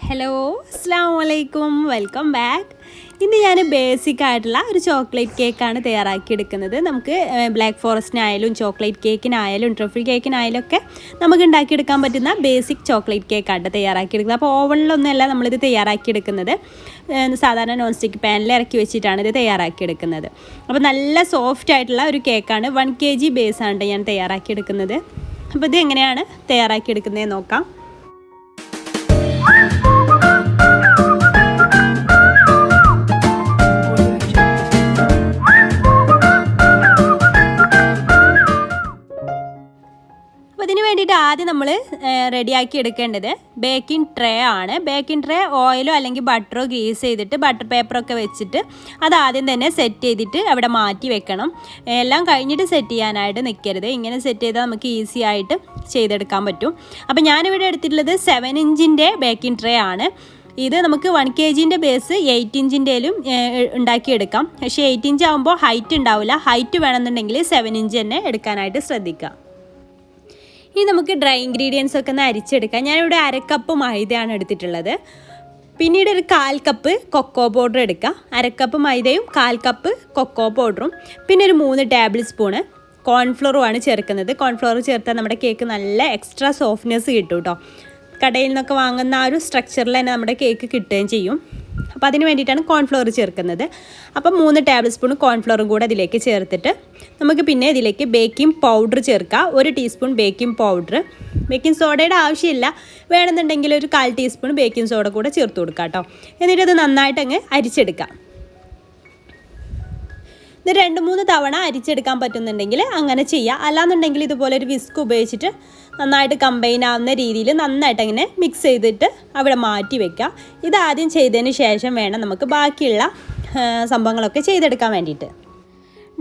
Hello അസ്സലാമു അലൈക്കും welcome back. ഇന്ന് ഞാൻ ബേസിക് ആയിട്ടുള്ള ഒരു ചോക്ലേറ്റ് കേക്കാണ് തയ്യാറാക്കിയെടുക്കുന്നത്. നമുക്ക് ബ്ലാക്ക് ഫോറസ്റ്റിനായാലും ചോക്ലേറ്റ് കേക്കിനായാലും ട്രഫിൾ കേക്കിനായാലും ഒക്കെ നമുക്ക് ഉണ്ടാക്കിയെടുക്കാൻ പറ്റുന്ന ബേസിക് ചോക്ലേറ്റ് കേക്കാണ് തയ്യാറാക്കിയെടുക്കുന്നത്. അപ്പോൾ ഓവനിലൊന്നുമല്ല നമ്മളിത് തയ്യാറാക്കിയെടുക്കുന്നത്, സാധാരണ നോൺ സ്റ്റിക്ക് പാനിൽ ഇറക്കി വെച്ചിട്ടാണ് ഇത് തയ്യാറാക്കിയെടുക്കുന്നത്. അപ്പോൾ നല്ല സോഫ്റ്റ് ആയിട്ടുള്ള ഒരു കേക്കാണ്. 1 kg ബേസാണ് ഞാൻ തയ്യാറാക്കിയെടുക്കുന്നത്. അപ്പോൾ ഇത് എങ്ങനെയാണ് തയ്യാറാക്കിയെടുക്കുന്നത് നോക്കാം. ഇതിന് വേണ്ടിയിട്ട് ആദ്യം നമ്മൾ റെഡിയാക്കി എടുക്കേണ്ടത് ബേക്കിംഗ് ട്രേ ആണ്. ബേക്കിംഗ് ട്രേ ഓയിലോ അല്ലെങ്കിൽ ബട്ടറോ ഗ്രീസ് ചെയ്തിട്ട് ബട്ടർ പേപ്പറൊക്കെ വെച്ചിട്ട് അത് ആദ്യം തന്നെ സെറ്റ് ചെയ്തിട്ട് അവിടെ മാറ്റി വെക്കണം. എല്ലാം കഴിഞ്ഞിട്ട് സെറ്റ് ചെയ്യാനായിട്ട് നിൽക്കരുത്. ഇങ്ങനെ സെറ്റ് ചെയ്താൽ നമുക്ക് ഈസി ആയിട്ട് ചെയ്തെടുക്കാൻ പറ്റും. അപ്പോൾ ഞാനിവിടെ എടുത്തിട്ടുള്ളത് 7 ഇഞ്ചിൻ്റെ ബേക്കിംഗ് ട്രേ ആണ്. ഇത് നമുക്ക് 1 kgൻ്റെ ബേസ് 8 ഇഞ്ചിൻ്റെയിലും ഉണ്ടാക്കിയെടുക്കാം. പക്ഷേ 8 ഇഞ്ച് ആകുമ്പോൾ ഹൈറ്റ് ഉണ്ടാവില്ല. ഹൈറ്റ് വേണമെന്നുണ്ടെങ്കിൽ 7 ഇഞ്ച് തന്നെ എടുക്കാനായിട്ട് ശ്രദ്ധിക്കാം. ഇനി നമുക്ക് ഡ്രൈ ഇൻഗ്രീഡിയൻസ് ഒക്കെ ഒന്ന് അരിച്ചെടുക്കാം. ഞാനിവിടെ 1/2 കപ്പ് മൈദയാണ് എടുത്തിട്ടുള്ളത്. പിന്നീട് ഒരു 1/4 കപ്പ് കൊക്കോ പൗഡർ എടുക്കുക. 1/2 കപ്പ് മൈദയും 1/4 കപ്പ് കൊക്കോ പൗഡറും പിന്നെ ഒരു 3 ടേബിൾ സ്പൂണ് കോൺഫ്ലോറുമാണ് ചേർക്കുന്നത്. കോൺഫ്ലോർ ചേർത്താൽ നമ്മുടെ കേക്ക് നല്ല എക്സ്ട്രാ സോഫ്റ്റ്നെസ് കിട്ടും കേട്ടോ. കടയിൽ നിന്നൊക്കെ വാങ്ങുന്ന ആ ഒരു സ്ട്രക്ചറിൽ തന്നെ നമ്മുടെ കേക്ക് കിട്ടുകയും ചെയ്യും. അപ്പോൾ അതിന് വേണ്ടിയിട്ടാണ് കോൺഫ്ലോർ ചേർക്കുന്നത്. അപ്പം 3 ടേബിൾ സ്പൂൺ കോൺഫ്ലോറും കൂടെ അതിലേക്ക് ചേർത്തിട്ട് നമുക്ക് പിന്നെ ഇതിലേക്ക് ബേക്കിംഗ് പൗഡർ ചേർക്കാം. 1 ടീസ്പൂൺ ബേക്കിംഗ് പൗഡർ. ബേക്കിംഗ് സോഡയുടെ ആവശ്യമില്ല, വേണമെന്നുണ്ടെങ്കിൽ ഒരു 1/4 ടീസ്പൂൺ ബേക്കിംഗ് സോഡ കൂടെ ചേർത്ത് കൊടുക്കാം കേട്ടോ. എന്നിട്ട് അത് നന്നായിട്ട് അങ്ങ് അരിച്ചെടുക്കാം. ഇത് 2-3 തവണ അരിച്ചെടുക്കാൻ പറ്റുന്നുണ്ടെങ്കിൽ അങ്ങനെ ചെയ്യുക. അല്ലാന്നുണ്ടെങ്കിൽ ഇതുപോലെ ഒരു വിസ്ക് ഉപയോഗിച്ചിട്ട് നന്നായിട്ട് കമ്പൈൻ ആവുന്ന രീതിയിൽ നന്നായിട്ട് അങ്ങനെ മിക്സ് ചെയ്തിട്ട് അവിടെ മാറ്റി വെക്കുക. ഇതാദ്യം ചെയ്തതിന് ശേഷം വേണം നമുക്ക് ബാക്കിയുള്ള സംഭവങ്ങളൊക്കെ ചെയ്തെടുക്കാൻ വേണ്ടിയിട്ട്.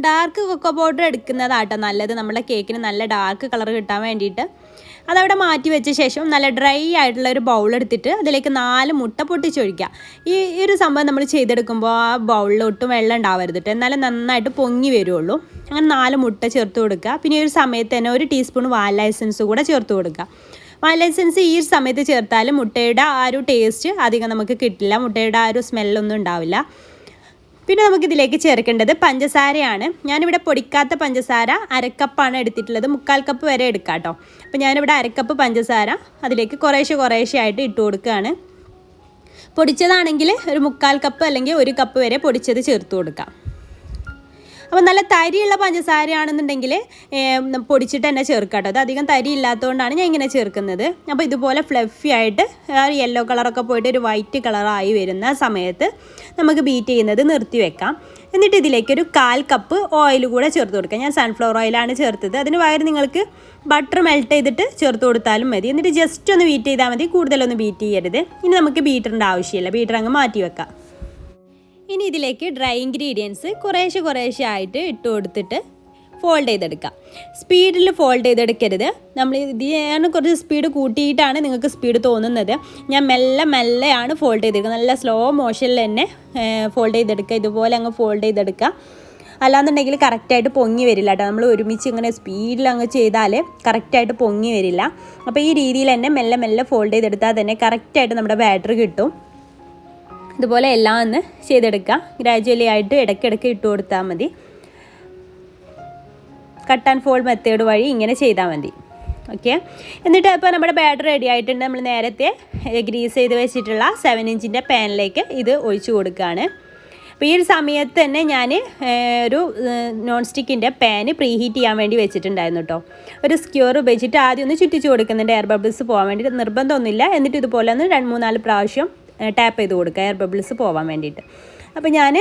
ഡാർക്ക് കൊക്കോ പൗഡർ എടുക്കുന്നതാട്ടോ നല്ലത്, നമ്മുടെ കേക്കിന് നല്ല ഡാർക്ക് കളർ കിട്ടാൻ വേണ്ടിയിട്ട്. അതവിടെ മാറ്റി വെച്ച ശേഷം നല്ല ഡ്രൈ ആയിട്ടുള്ള ഒരു ബൗൾ എടുത്തിട്ട് അതിലേക്ക് 4 മുട്ട പൊട്ടിച്ചൊഴിക്കുക. ഈ ഒരു സംഭവം നമ്മൾ ചെയ്തെടുക്കുമ്പോൾ ആ ബൗളിൽ ഒട്ടും വെള്ളം ഉണ്ടാവരുത്, എന്നാലും നന്നായിട്ട് പൊങ്ങി വരുള്ളൂ. അങ്ങനെ 4 മുട്ട ചേർത്ത് കൊടുക്കുക. പിന്നെ ഈ ഒരു സമയത്ത് തന്നെ 1 ടീസ്പൂൺ വാനില എസൻസ് കൂടെ ചേർത്ത് കൊടുക്കുക. വാനില എസൻസ് ഈ സമയത്ത് ചേർത്താൽ മുട്ടയുടെ ആ ഒരു ടേസ്റ്റ് അധികം നമുക്ക് കിട്ടില്ല, മുട്ടയുടെ ആ ഒരു സ്മെല്ലൊന്നും ഉണ്ടാവില്ല. പിന്നെ നമുക്കിതിലേക്ക് ചേർക്കേണ്ടത് പഞ്ചസാരയാണ്. ഞാനിവിടെ പൊടിക്കാത്ത പഞ്ചസാര 1/2 കപ്പാണ് എടുത്തിട്ടുള്ളത്. 1/4 കപ്പ് വരെ എടുക്കാം കേട്ടോ. അപ്പോൾ ഞാനിവിടെ 1/2 കപ്പ് പഞ്ചസാര അതിലേക്ക് കുറേശ്ശെ ആയിട്ട് ഇട്ട് കൊടുക്കുകയാണ്. പൊടിച്ചതാണെങ്കിൽ ഒരു 1/4 കപ്പ് അല്ലെങ്കിൽ 1 കപ്പ് വരെ പൊടിച്ചത് ചേർത്ത് കൊടുക്കാം. അപ്പോൾ നല്ല തരിയുള്ള പഞ്ചസാരയാണെന്നുണ്ടെങ്കിൽ പൊടിച്ചിട്ട് തന്നെ ചേർക്കാം കേട്ടോ. അത് അധികം തരി ഇല്ലാത്തതുകൊണ്ടാണ് ഞാൻ ഇങ്ങനെ ചേർക്കുന്നത്. അപ്പോൾ ഇതുപോലെ ഫ്ലഫി ആയിട്ട് യെല്ലോ കളറൊക്കെ പോയിട്ട് ഒരു വൈറ്റ് കളറായി വരുന്ന സമയത്ത് നമുക്ക് ബീറ്റ് ചെയ്യുന്നത് നിർത്തി വെക്കാം. എന്നിട്ട് ഇതിലേക്ക് ഒരു 1/4 കപ്പ് ഓയിൽ കൂടെ ചേർത്ത് കൊടുക്കാം. ഞാൻ സൺഫ്ലവർ ഓയിലാണ് ചേർത്തത്. അതിന് പകരം നിങ്ങൾക്ക് ബട്ടർ മെൽറ്റ് ചെയ്തിട്ട് ചേർത്ത് കൊടുത്താലും മതി. എന്നിട്ട് ജസ്റ്റ് ഒന്ന് ബീറ്റ് ചെയ്താൽ മതി, കൂടുതലൊന്നും ബീറ്റ് ചെയ്യരുത്. ഇനി നമുക്ക് ബീറ്ററിൻ്റെ ആവശ്യമില്ല, ബീറ്റർ അങ്ങ് മാറ്റി വെക്കാം. ഇനി ഇതിലേക്ക് ഡ്രൈ ഇൻഗ്രീഡിയൻസ് കുറേശ്ശെ ആയിട്ട് ഇട്ട് കൊടുത്തിട്ട് ഫോൾഡ് ചെയ്തെടുക്കാം. സ്പീഡിൽ ഫോൾഡ് ചെയ്തെടുക്കരുത്. നമ്മൾ ഇതിന് കുറച്ച് സ്പീഡ് കൂട്ടിയിട്ടാണ് നിങ്ങൾക്ക് സ്പീഡ് തോന്നുന്നത്. ഞാൻ മെല്ലെയാണ് ഫോൾഡ് ചെയ്തെടുക്കുക. നല്ല സ്ലോ മോഷനിൽ തന്നെ ഫോൾഡ് ചെയ്തെടുക്കുക. ഇതുപോലെ അങ്ങ് ഫോൾഡ് ചെയ്തെടുക്കുക. അല്ലാന്നുണ്ടെങ്കിൽ കറക്റ്റായിട്ട് പൊങ്ങി വരില്ല കേട്ടോ. നമ്മൾ ഒരുമിച്ച് ഇങ്ങനെ സ്പീഡിൽ അങ്ങ് ചെയ്താൽ കറക്റ്റായിട്ട് പൊങ്ങി വരില്ല. അപ്പോൾ ഈ രീതിയിൽ തന്നെ മെല്ലെ ഫോൾഡ് ചെയ്തെടുത്താൽ തന്നെ കറക്റ്റായിട്ട് നമ്മുടെ ബാറ്റർ കിട്ടും. ഇതുപോലെ എല്ലാം ഒന്ന് ചെയ്തെടുക്കുക. ഗ്രാജുവലി ആയിട്ട് ഇടയ്ക്കിടയ്ക്ക് ഇട്ട് കൊടുത്താൽ മതി. കട്ട് ആൻഡ് ഫോൾഡ് മെത്തേഡ് വഴി ഇങ്ങനെ ചെയ്താൽ മതി. ഓക്കെ, എന്നിട്ട് ഇപ്പോൾ നമ്മുടെ ബാറ്റർ റെഡി ആയിട്ടുണ്ട്. നമ്മൾ നേരത്തെ ഗ്രീസ് ചെയ്ത് വെച്ചിട്ടുള്ള 7 ഇഞ്ചിൻ്റെ പാനിലേക്ക് ഇത് ഒഴിച്ചു കൊടുക്കുകയാണ്. അപ്പോൾ ഈ ഒരു സമയത്ത് തന്നെ ഞാൻ ഒരു നോൺ സ്റ്റിക്കിൻ്റെ പാന് പ്രീ ഹീറ്റ് ചെയ്യാൻ വേണ്ടി വെച്ചിട്ടുണ്ടായിരുന്നു കേട്ടോ. ഒരു സ്ക്യൂർ ഉപയോഗിച്ചിട്ട് ആദ്യം ഒന്ന് ചുറ്റിച്ച് കൊടുക്കുന്നുണ്ട്, എയർ ബബിൾസ് പോകാൻ വേണ്ടിയിട്ട്. നിർബന്ധമൊന്നുമില്ല. എന്നിട്ട് ഇതുപോലെ ഒന്ന് 3-4 പ്രാവശ്യം ടാപ്പ് ചെയ്ത് കൊടുക്കുക, എയർ ബബിൾസ് പോകാൻ വേണ്ടിയിട്ട്. അപ്പോൾ ഞാൻ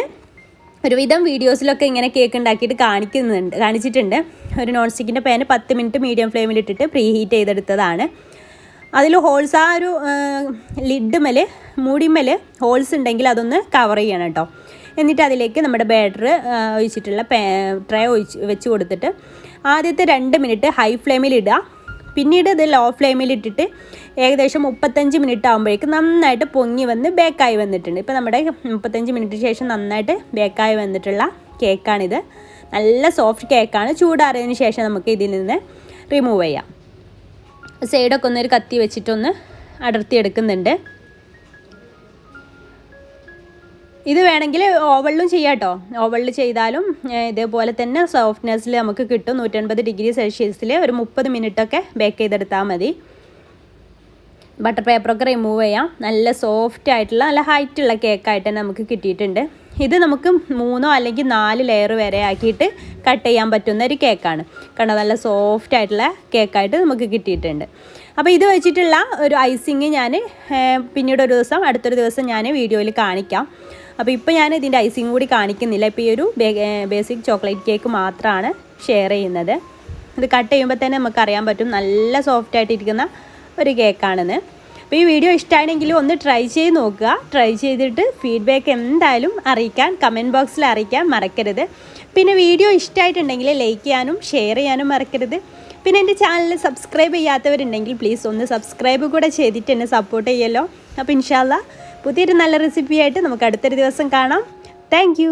ഒരുവിധം വീഡിയോസിലൊക്കെ ഇങ്ങനെ കേക്ക് ഉണ്ടാക്കിയിട്ട് കാണിച്ചിട്ടുണ്ട്. ഒരു നോൺ സ്റ്റിക്കിൻ്റെ പാന് 10 മിനിറ്റ് മീഡിയം ഫ്ലെയിമിലിട്ടിട്ട് പ്രീ ഹീറ്റ് ചെയ്തെടുത്തതാണ്. അതിൽ ഹോൾസ് ആ ഒരു ലിഡ്മേൽ മൂടിമേൽ ഹോൾസ് ഉണ്ടെങ്കിൽ അതൊന്ന് കവർ ചെയ്യണം കേട്ടോ. എന്നിട്ട് അതിലേക്ക് നമ്മുടെ ബാറ്റർ ഒഴിച്ചിട്ടുള്ള ട്രേ വെച്ച് കൊടുത്തിട്ട് ആദ്യത്തെ 2 മിനിറ്റ് ഹൈ ഫ്ലെയിമിൽ ഇടുക. പിന്നീട് ഇത് ലോ ഫ്ലെയിമിലിട്ടിട്ട് ഏകദേശം 35 മിനിറ്റ് ആകുമ്പോഴേക്കും നന്നായിട്ട് പൊങ്ങി വന്ന് ബേക്കായി വന്നിട്ടുണ്ട്. ഇപ്പോൾ നമ്മുടെ 35 മിനിറ്റിന് ശേഷം നന്നായിട്ട് ബേക്കായി വന്നിട്ടുള്ള കേക്കാണിത്. നല്ല സോഫ്റ്റ് കേക്കാണ്. ചൂടാറിയതിന് ശേഷം നമുക്ക് ഇതിൽ നിന്ന് റിമൂവ് ചെയ്യാം. സൈഡൊക്കെ ഒന്നൊരു കത്തി വെച്ചിട്ടൊന്ന് അടർത്തിയെടുക്കുന്നുണ്ട്. ഇത് വേണമെങ്കിൽ ഓവനിലും ചെയ്യാം കേട്ടോ. ഓവനിൽ ചെയ്താലും ഇതേപോലെ തന്നെ സോഫ്റ്റ്നെസ്സിൽ നമുക്ക് കിട്ടും. 180 ഡിഗ്രി സെൽഷ്യസിൽ ഒരു 30 മിനിറ്റൊക്കെ ബേക്ക് ചെയ്തെടുത്താൽ മതി. ബട്ടർ പേപ്പറൊക്കെ റിമൂവ് ചെയ്യാം. നല്ല സോഫ്റ്റ് ആയിട്ടുള്ള നല്ല ഹൈറ്റുള്ള കേക്കായിട്ട് തന്നെ നമുക്ക് കിട്ടിയിട്ടുണ്ട്. ഇത് നമുക്ക് 3 അല്ലെങ്കിൽ 4 ലെയർ വരെ ആക്കിയിട്ട് കട്ട് ചെയ്യാൻ പറ്റുന്ന ഒരു കേക്കാണ്. കണ്ടോ, നല്ല സോഫ്റ്റ് ആയിട്ടുള്ള കേക്കായിട്ട് നമുക്ക് കിട്ടിയിട്ടുണ്ട്. അപ്പോൾ ഇത് വെച്ചിട്ടുള്ള ഒരു ഐസിങ് ഞാൻ പിന്നീട് ഒരു ദിവസം, അടുത്തൊരു ദിവസം ഞാൻ വീഡിയോയിൽ കാണിക്കാം. അപ്പോൾ ഇപ്പോൾ ഞാൻ ഇതിൻ്റെ ഐസിങ് കൂടി കാണിക്കുന്നില്ല. ഇപ്പോൾ ഈ ഒരു ബേസിക് ചോക്ലേറ്റ് കേക്ക് മാത്രമാണ് ഷെയർ ചെയ്യുന്നത്. ഇത് കട്ട് ചെയ്യുമ്പോൾ തന്നെ നമുക്കറിയാൻ പറ്റും നല്ല സോഫ്റ്റായിട്ടിരിക്കുന്ന ഒരു കേക്കാണെന്ന്. അപ്പോൾ ഈ വീഡിയോ ഇഷ്ടമായെങ്കിൽ ഒന്ന് ട്രൈ ചെയ്ത് നോക്കുക. ട്രൈ ചെയ്തിട്ട് ഫീഡ്ബാക്ക് എന്തായാലും അറിയിക്കാൻ കമൻറ്റ് ബോക്സിൽ അറിയിക്കാൻ മറക്കരുത്. പിന്നെ വീഡിയോ ഇഷ്ടമായിട്ടുണ്ടെങ്കിൽ ലൈക്ക് ചെയ്യാനും ഷെയർ ചെയ്യാനും മറക്കരുത്. പിന്നെ എൻ്റെ ചാനൽ സബ്സ്ക്രൈബ് ചെയ്യാത്തവരുണ്ടെങ്കിൽ പ്ലീസ് ഒന്ന് സബ്സ്ക്രൈബ് കൂടെ ചെയ്തിട്ട് എന്നെ സപ്പോർട്ട് ചെയ്യുമല്ലോ. അപ്പോൾ ഇൻഷാ അല്ലാ പുതിയൊരു നല്ല റെസിപ്പിയായിട്ട് നമുക്ക് അടുത്തൊരു ദിവസം കാണാം. താങ്ക്